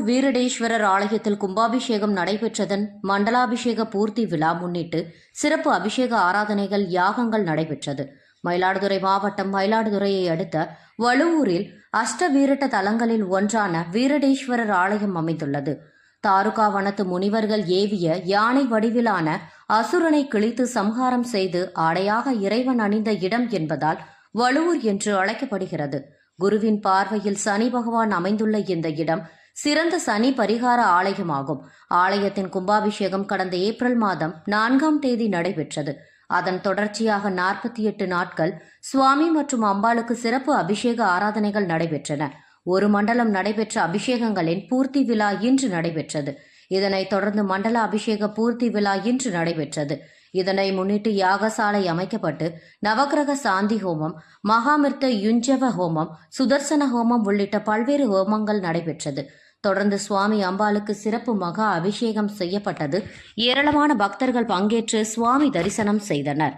வீரடேஸ்வரர் ஆலயத்தில் கும்பாபிஷேகம் நடைபெற்றதன் மண்டலாபிஷேக பூர்த்தி விழா முன்னிட்டு சிறப்பு அபிஷேக ஆராதனைகள் யாகங்கள் நடைபெற்றது. மயிலாடுதுறை மாவட்டம் மயிலாடுதுறையை அடுத்த வழுவூரில் அஷ்டவீரட்ட தலங்களில் ஒன்றான வீரடேஸ்வரர் ஆலயம் அமைந்துள்ளது. தாருகா வனத்து முனிவர்கள் ஏவிய யானை வடிவிலான அசுரனை கிழித்து சம்ஹாரம் செய்து ஆடையாக இறைவன் அணிந்த இடம் என்பதால் வழுவூர் என்று அழைக்கப்படுகிறது. குருவின் பார்வையில் சனி பகவான் அமைந்துள்ள இந்த இடம் சிறந்த சனி பரிகார ஆலயமாகும். ஆலயத்தின் கும்பாபிஷேகம் கடந்த ஏப்ரல் மாதம் 4ஆம் தேதி நடைபெற்றது. அதன் தொடர்ச்சியாக 48 நாட்கள் சுவாமி மற்றும் அம்பாளுக்கு சிறப்பு அபிஷேக ஆராதனைகள் நடைபெற்றன. ஒரு மண்டலம் நடைபெற்ற அபிஷேகங்களின் பூர்த்தி விழா இன்று நடைபெற்றது. இதனைத் தொடர்ந்து மண்டல அபிஷேக பூர்த்தி விழா இன்று நடைபெற்றது. இதனை முன்னிட்டு யாகசாலை அமைக்கப்பட்டு நவக்கிரக சாந்தி ஹோமம், மகாமிர்த்த யுஞ்சவ ஹோமம், சுதர்சன ஹோமம் உள்ளிட்ட பல்வேறு ஹோமங்கள் நடைபெற்றது. தொடர்ந்து சுவாமி அம்பாளுக்கு சிறப்பு மகா அபிஷேகம் செய்யப்பட்டது. ஏராளமான பக்தர்கள் பங்கேற்று சுவாமி தரிசனம் செய்தனர்.